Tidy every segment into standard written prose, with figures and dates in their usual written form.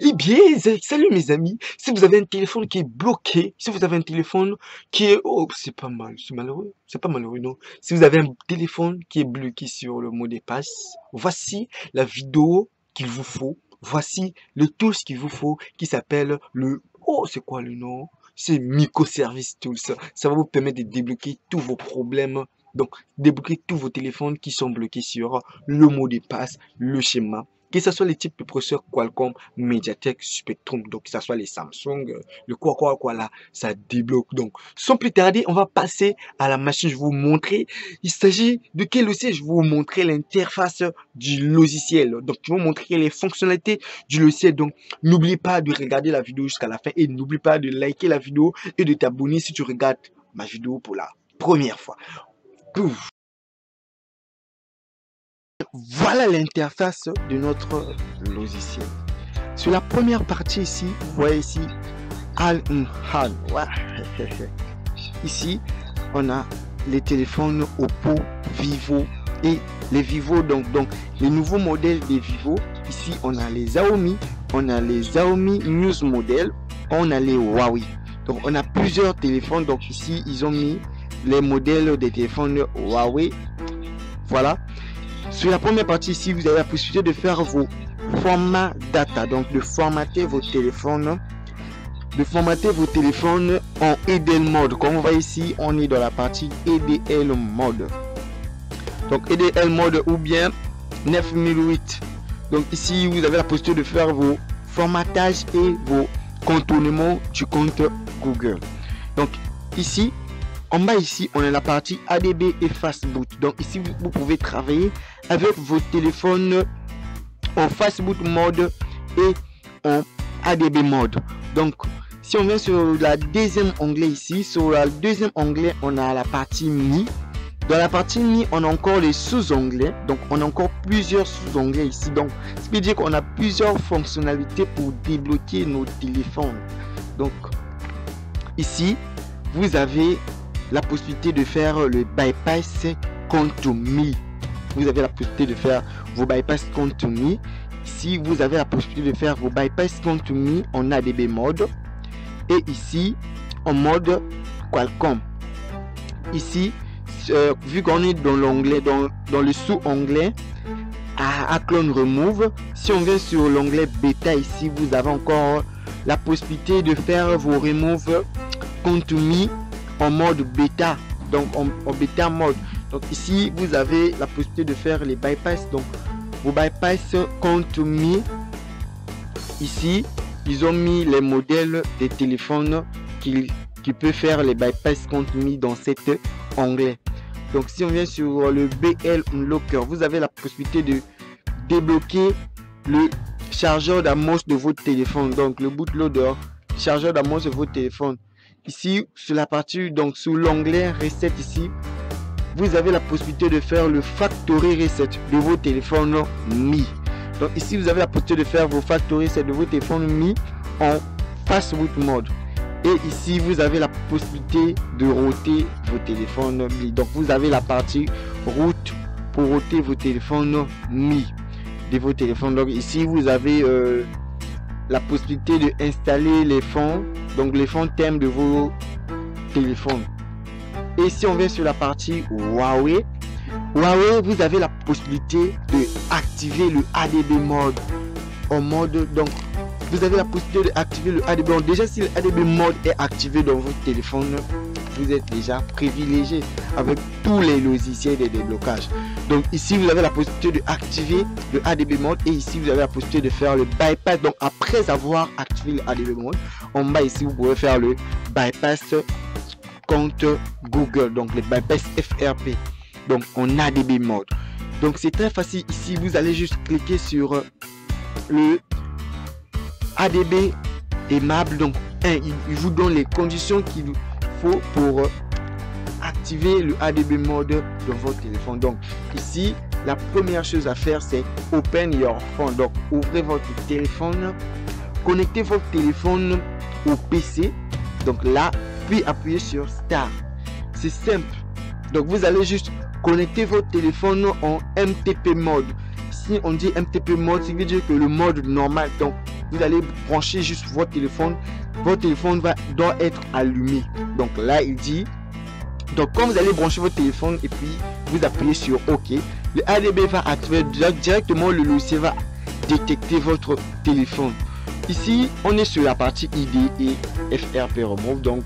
Eh bien, salut mes amis. Si vous avez un téléphone qui est bloqué, si vous avez un téléphone qui est... Oh, c'est pas mal, c'est malheureux. C'est pas malheureux, non. Si vous avez un téléphone qui est bloqué sur le mot de passe, voici la vidéo qu'il vous faut. Voici le tools qu'il vous faut qui s'appelle le... Oh, c'est quoi le nom? C'est Microservice Tools. Ça va vous permettre de débloquer tous vos problèmes. Donc, débloquer tous vos téléphones qui sont bloqués sur le mot de passe, le schéma. Que ce soit les types de processeurs Qualcomm, Mediatek, Spectrum, donc que ce soit les Samsung, le quoi là, ça débloque. Donc, sans plus tarder, on va passer à la machine. Je vais vous montrer. Il s'agit de quel logiciel? Je vais vous montrer l'interface du logiciel. Donc, je vais vous montrer les fonctionnalités du logiciel. Donc, n'oublie pas de regarder la vidéo jusqu'à la fin et n'oublie pas de liker la vidéo et de t'abonner si tu regardes ma vidéo pour la première fois. Pouf. Voilà l'interface de notre logiciel. Sur la première partie ici, vous voyez ici, Al-Unhan. Ici, on a les téléphones Oppo, Vivo et les Vivo. Donc les nouveaux modèles des Vivo. Ici, on a les Xiaomi, News Model, on a les Huawei. Donc, on a plusieurs téléphones. Donc ici, ils ont mis les modèles des téléphones Huawei. Voilà. Sur la première partie ici, vous avez la possibilité de faire vos formats data, donc de formater vos téléphones, en EDL mode. Comme on voit ici, on est dans la partie EDL mode. Donc EDL mode ou bien 9008. Donc ici, vous avez la possibilité de faire vos formatages et vos contournements du compte Google. Donc ici, en bas ici, on a la partie ADB et Fastboot. Donc ici, vous pouvez travailler avec vos téléphones en Fastboot mode et en ADB mode. Donc, si on vient sur la deuxième onglet ici, sur la deuxième onglet, on a la partie Mi. Dans la partie Mi, on a encore les sous-onglets. Donc, on a encore plusieurs sous-onglets ici. Donc, ça veut dire qu'on a plusieurs fonctionnalités pour débloquer nos téléphones. Donc, ici, vous avez la possibilité de faire le bypass compte Mi. Vous avez la possibilité de faire vos bypass compte Mi. Ici, vous avez la possibilité de faire vos bypass compte Mi en ADB mode. Et ici, en mode Qualcomm. Ici, vu qu'on est dans l'onglet, dans le sous-onglet à clone remove, si on vient sur l'onglet bêta ici, vous avez encore la possibilité de faire vos remove compte Mi en mode bêta, donc en bêta mode. Donc ici vous avez la possibilité de faire les bypass, donc vos bypass compte Mi. Ici ils ont mis les modèles des téléphones qui peut faire les bypass compte Mi dans cet onglet. Donc si on vient sur le BL Unlocker, vous avez la possibilité de débloquer le chargeur d'amos de votre téléphone, donc le bootloader, chargeur d'amos de votre téléphone. Ici sur la partie, donc sous l'onglet Reset ici, vous avez la possibilité de faire le factory reset de vos téléphones Mi. Donc ici vous avez la possibilité de faire vos factory reset de vos téléphones Mi en Fastboot mode. Et ici vous avez la possibilité de router vos téléphones Mi. Donc vous avez la partie route pour router vos téléphones Mi de vos téléphones. Donc ici vous avez la possibilité de installer les fonds, donc les fonds thèmes de vos téléphones. Et si on vient sur la partie Huawei, vous avez la possibilité de activer le ADB mode en mode. Donc vous avez la possibilité d'activer le ADB mode. Déjà, si le ADB mode est activé dans votre téléphone, vous êtes déjà privilégié avec tous les logiciels de déblocage. Donc ici vous avez la possibilité de activer le ADB mode et ici vous avez la possibilité de faire le bypass. Donc après avoir activé le ADB mode, en bas ici vous pouvez faire le bypass compte Google, donc le bypass FRP, donc en ADB mode. Donc c'est très facile. Ici vous allez juste cliquer sur le ADB aimable. Donc il vous donne les conditions qu'il faut pour activer le ADB mode dans votre téléphone. Donc ici la première chose à faire, c'est open your phone. Donc ouvrez votre téléphone, connectez votre téléphone au PC, donc là, puis appuyez sur Start. C'est simple. Donc vous allez juste connecter votre téléphone en MTP mode. Si on dit MTP mode, ça veut dire que le mode normal, donc vous allez brancher juste votre téléphone doit être allumé. Donc là il dit, donc quand vous allez brancher votre téléphone et puis vous appuyez sur OK, le ADB va activer directement, le logiciel va détecter votre téléphone. Ici on est sur la partie ID et FRP Remove, donc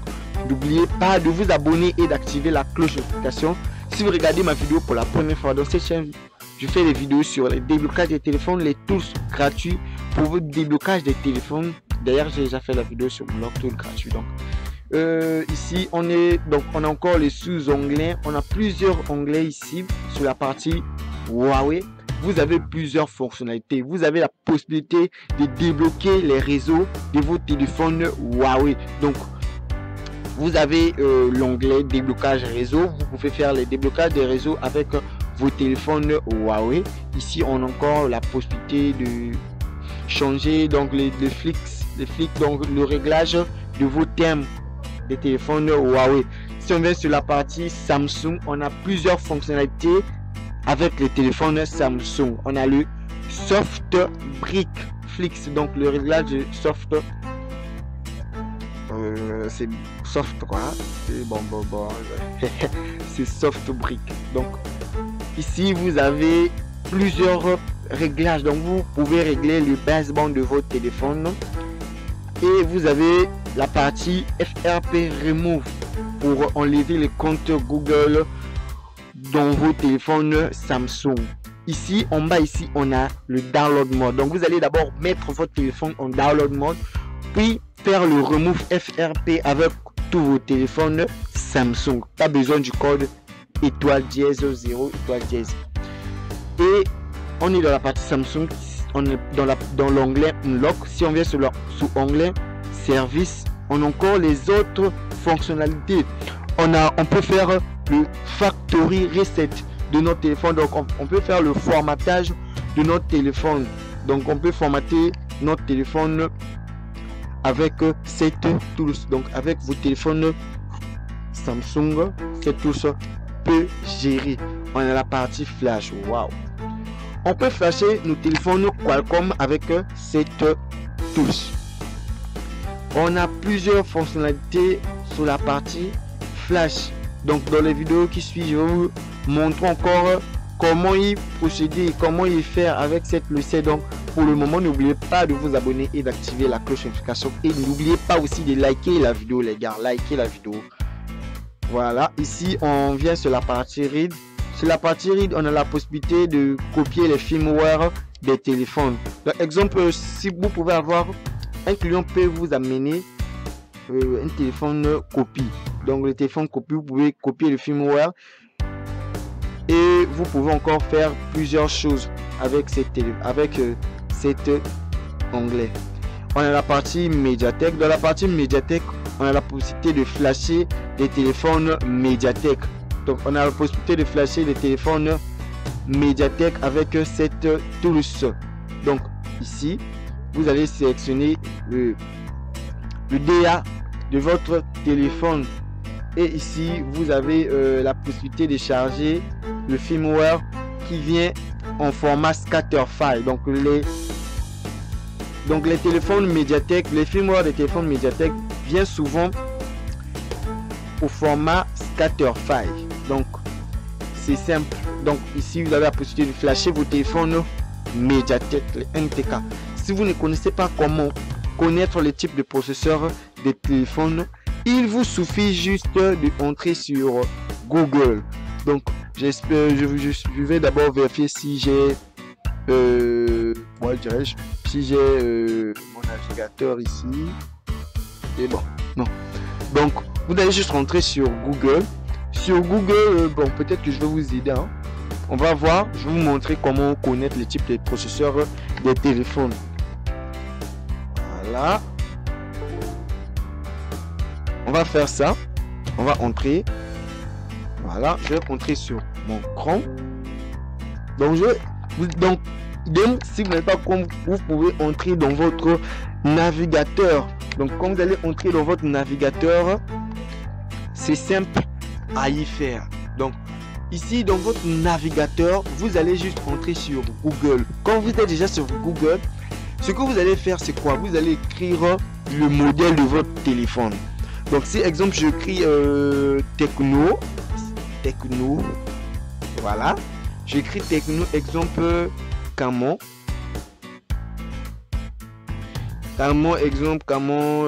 n'oubliez pas de vous abonner et d'activer la cloche de notification. Si vous regardez ma vidéo pour la première fois dans cette chaîne, je fais des vidéos sur les déblocages des téléphones, les tools gratuits pour votre déblocage des téléphones. D'ailleurs j'ai déjà fait la vidéo sur Block Tool gratuit. Donc ici on a encore les sous-onglets, on a plusieurs onglets ici sur la partie Huawei. Vous avez plusieurs fonctionnalités, vous avez la possibilité de débloquer les réseaux de vos téléphones Huawei. Donc vous avez l'onglet déblocage réseau, vous pouvez faire les déblocages des réseaux avec vos téléphones Huawei. Ici on a encore la possibilité de changer donc les flics, donc le réglage de vos thèmes des téléphones Huawei. Si on vient sur la partie Samsung, on a plusieurs fonctionnalités avec les téléphones Samsung. On a le soft brick flicks, donc le réglage de soft, c'est soft quoi, c'est bon c'est soft brick. Donc ici vous avez plusieurs réglages, donc vous pouvez régler le baseband de votre téléphone et vous avez la partie FRP Remove pour enlever les comptes Google dans vos téléphones Samsung. Ici en bas, ici on a le download mode, donc vous allez d'abord mettre votre téléphone en download mode puis faire le remove FRP avec tous vos téléphones Samsung. Pas besoin du code étoile dièse 0 étoile dièse. Et on est dans la partie Samsung, on est dans l'onglet Unlock. Si on vient sur onglet Service, on a encore les autres fonctionnalités. On peut faire le factory reset de notre téléphone, donc on peut faire le formatage de notre téléphone. Donc on peut formater notre téléphone avec cette tools. Donc avec vos téléphones Samsung, cette tools peut gérer. On a la partie flash. Waouh, on peut flasher nos téléphones Qualcomm avec cette tools. On a plusieurs fonctionnalités sur la partie flash. Donc dans les vidéos qui suivent, je vais vous montrer encore comment y procéder, comment y faire avec cette logiciel. Donc pour le moment, n'oubliez pas de vous abonner et d'activer la cloche de notification, et n'oubliez pas aussi de liker la vidéo les gars, likez la vidéo. Voilà, ici on vient sur la partie read. Sur la partie read, on a la possibilité de copier les firmware des téléphones. Par exemple, si vous pouvez avoir un client peut vous amener un téléphone copie. Donc le téléphone copie, vous pouvez copier le firmware et vous pouvez encore faire plusieurs choses avec cet onglet. On a la partie médiathèque. Dans la partie médiathèque, on a la possibilité de flasher des téléphones médiathèque. Donc on a la possibilité de flasher des téléphones médiathèque avec cette tools. Donc ici vous allez sélectionner le DA de votre téléphone et ici vous avez la possibilité de charger le firmware qui vient en format scatter file. Donc les téléphones médiathèque, les firmware des téléphones médiathèque vient souvent au format scatter file. Donc c'est simple. Donc ici vous avez la possibilité de flasher vos téléphones médiathèque, les NTK. Si vous ne connaissez pas comment connaître le type de processeur des téléphones, il vous suffit juste de entrer sur Google. Donc j'espère, je vais d'abord vérifier si j'ai si j'ai mon navigateur ici. Et bon, non. Donc vous allez juste rentrer sur Google. Sur Google, bon, peut-être que je vais vous aider, hein. On va voir, je vais vous montrer comment connaître le type de processeur des téléphones. Voilà, on va faire ça. On va entrer. Voilà, je vais entrer sur mon Chrome. Donc si vous n'êtes pas Chrome, vous pouvez entrer dans votre navigateur. Donc quand vous allez entrer dans votre navigateur, c'est simple à y faire. Donc ici dans votre navigateur, vous allez juste entrer sur Google. Quand vous êtes déjà sur Google, Ce que vous allez faire, c'est quoi? Vous allez écrire le modèle de votre téléphone. Donc si exemple j'écris Tecno, voilà, j'écris Tecno, exemple Camon, exemple Camon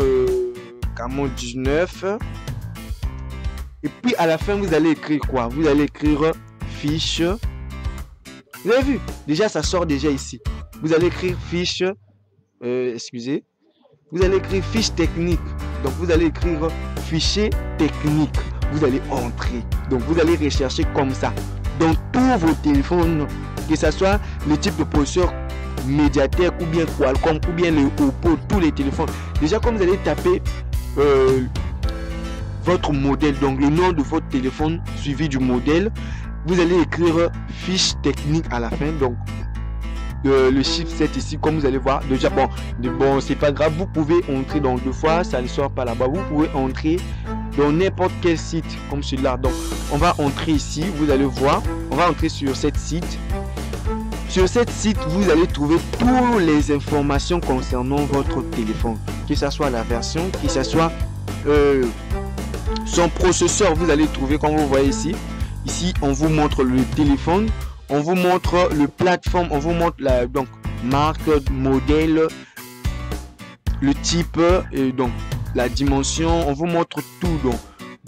19. Et puis à la fin vous allez écrire quoi? Vous allez écrire fiche. Vous avez vu? Déjà ça sort déjà ici. Vous allez écrire fiche, excusez, vous allez écrire fiche technique. Donc vous allez écrire fichier technique. Vous allez entrer. Donc vous allez rechercher comme ça dans tous vos téléphones, que ce soit le type de processeur Mediatek ou bien Qualcomm ou bien le Oppo, tous les téléphones. Déjà comme vous allez taper votre modèle, donc le nom de votre téléphone suivi du modèle, vous allez écrire fiche technique à la fin. Donc le chiffre 7 ici, comme vous allez voir déjà, bon c'est pas grave, vous pouvez entrer dans 2 fois, ça ne sort pas là-bas, vous pouvez entrer dans n'importe quel site comme celui-là. Donc on va entrer ici, vous allez voir, on va entrer sur cette site. Sur cette site, vous allez trouver toutes les informations concernant votre téléphone, que ce soit la version, que ce soit son processeur. Vous allez trouver, comme vous voyez ici, on vous montre le téléphone, on vous montre le plateforme, on vous montre la donc marque, modèle, le type et donc la dimension, on vous montre tout. Donc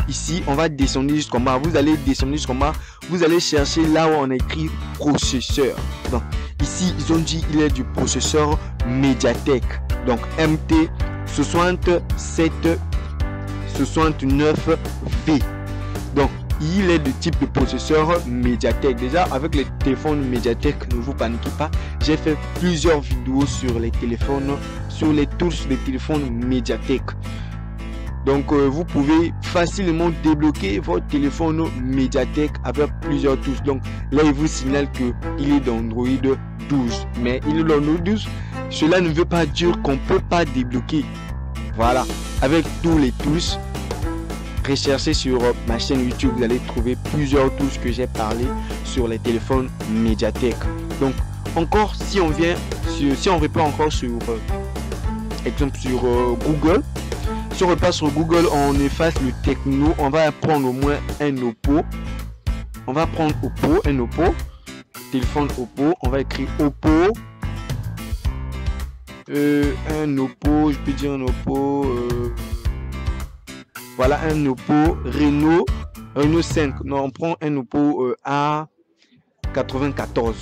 ici on va descendre jusqu'en bas, vous allez descendre jusqu'en bas, vous allez chercher là où on a écrit processeur. Donc ici ils ont dit il est du processeur Mediatek, donc MT6769V. donc il est de type de processeur Mediatek. Déjà avec les téléphones Mediatek, ne vous paniquez pas, j'ai fait plusieurs vidéos sur les téléphones, sur les touches des téléphones Mediatek. Donc vous pouvez facilement débloquer votre téléphone Mediatek avec plusieurs touches. Donc là il vous signale que il est dans Android 12, mais il est dans Android 12, cela ne veut pas dire qu'on peut pas débloquer. Voilà, avec tous les touches. Recherchez sur ma chaîne YouTube, vous allez trouver plusieurs touches que j'ai parlé sur les téléphones Mediatek. Donc encore, si on vient si on repart encore sur exemple sur Google, si on repart sur Google, on efface le Tecno, on va prendre au moins un Oppo, on va prendre Oppo, un Oppo, téléphone Oppo, on va écrire Oppo, un Oppo, je peux dire un Oppo, voilà un Oppo Reno 5. Non, on prend un Oppo A94.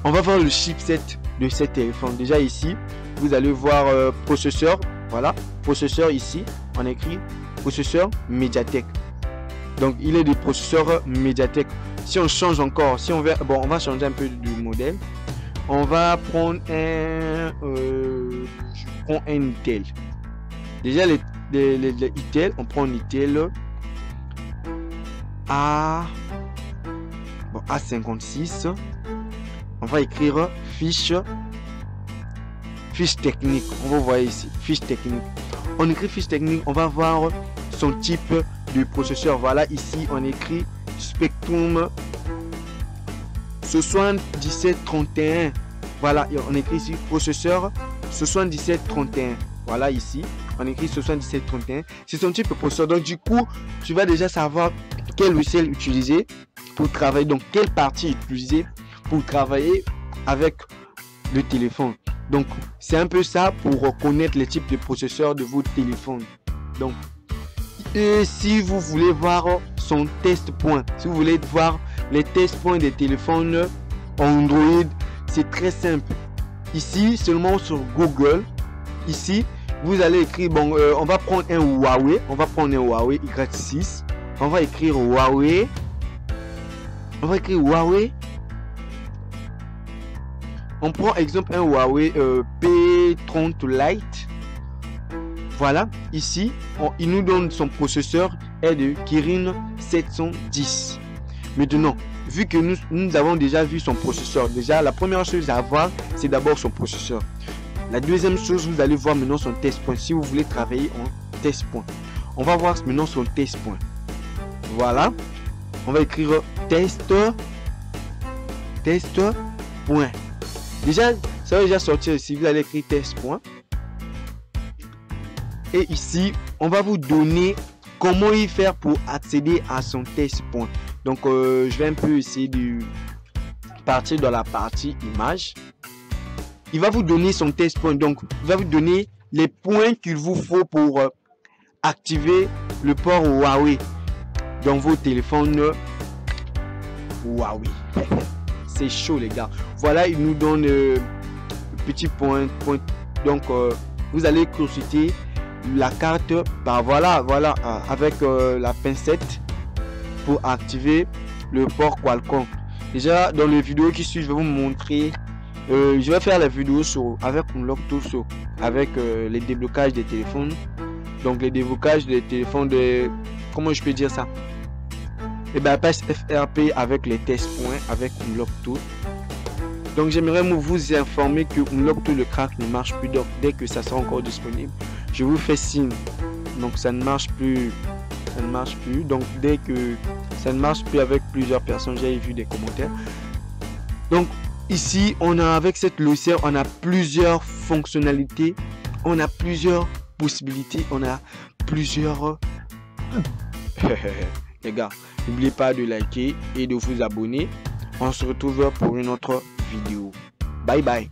On va voir le chipset de cet téléphone. Déjà ici, vous allez voir processeur. Voilà, processeur ici, on écrit processeur Mediatek. Donc il est des processeurs Mediatek. Si on change encore, si on veut, bon, on va changer un peu du modèle. On va prendre un, je prends un Intel. Déjà les Intel, on prend un Intel A56. On va écrire fiche technique. On va voir ici fiche technique. On écrit fiche technique, on va voir son type de processeur. Voilà, ici on écrit Spectrum 7731. Voilà, on écrit ici processeur 7731. Voilà, ici on écrit 7731. C'est son type de processeur. Donc du coup, tu vas déjà savoir quel logiciel utiliser pour travailler, donc quelle partie utiliser pour travailler avec le téléphone. Donc c'est un peu ça pour connaître les types de processeurs de votre téléphone. Donc et si vous voulez voir son test point, si vous voulez voir les test points des téléphones Android, c'est très simple. Ici seulement sur Google, ici vous allez écrire, bon on va prendre un Huawei, Y6, on va écrire Huawei, on prend exemple un Huawei P30 Lite. Voilà, ici il nous donne son processeur est de Kirin 710. Maintenant, vu que nous avons déjà vu son processeur, déjà la première chose à voir, c'est d'abord son processeur. La deuxième chose, vous allez voir maintenant son test point. Si vous voulez travailler en test point, on va voir maintenant son test point. Voilà, on va écrire test point. Déjà, Ça va déjà sortir ici. Vous allez écrire test point. Et ici, on va vous donner comment y faire pour accéder à son test point. Donc, je vais un peu essayer de partir dans la partie image. Il va vous donner son test point. Donc, il va vous donner les points qu'il vous faut pour activer le port Huawei dans vos téléphones Huawei. C'est chaud, les gars. Voilà, il nous donne le petit point. Donc, vous allez consulter la carte par voilà avec la pincette pour activer le port Qualcomm. Déjà dans les vidéos qui suivent, je vais vous montrer, je vais faire la vidéo avec Unlock Tout avec les déblocages des téléphones. Donc les déblocages des téléphones de, comment je peux dire ça, et bypass FRP avec les tests points avec Unlock Tout. Donc j'aimerais vous informer que Unlock Tout, le crack ne marche plus. Donc dès que ça sera encore disponible, je vous fais signe. Donc ça ne marche plus, donc dès que ça ne marche plus avec plusieurs personnes, j'ai vu des commentaires. Donc ici on a, avec cette logiciel, on a plusieurs fonctionnalités, on a plusieurs possibilités, on a plusieurs les gars, n'oubliez pas de liker et de vous abonner. On se retrouve pour une autre vidéo. Bye bye.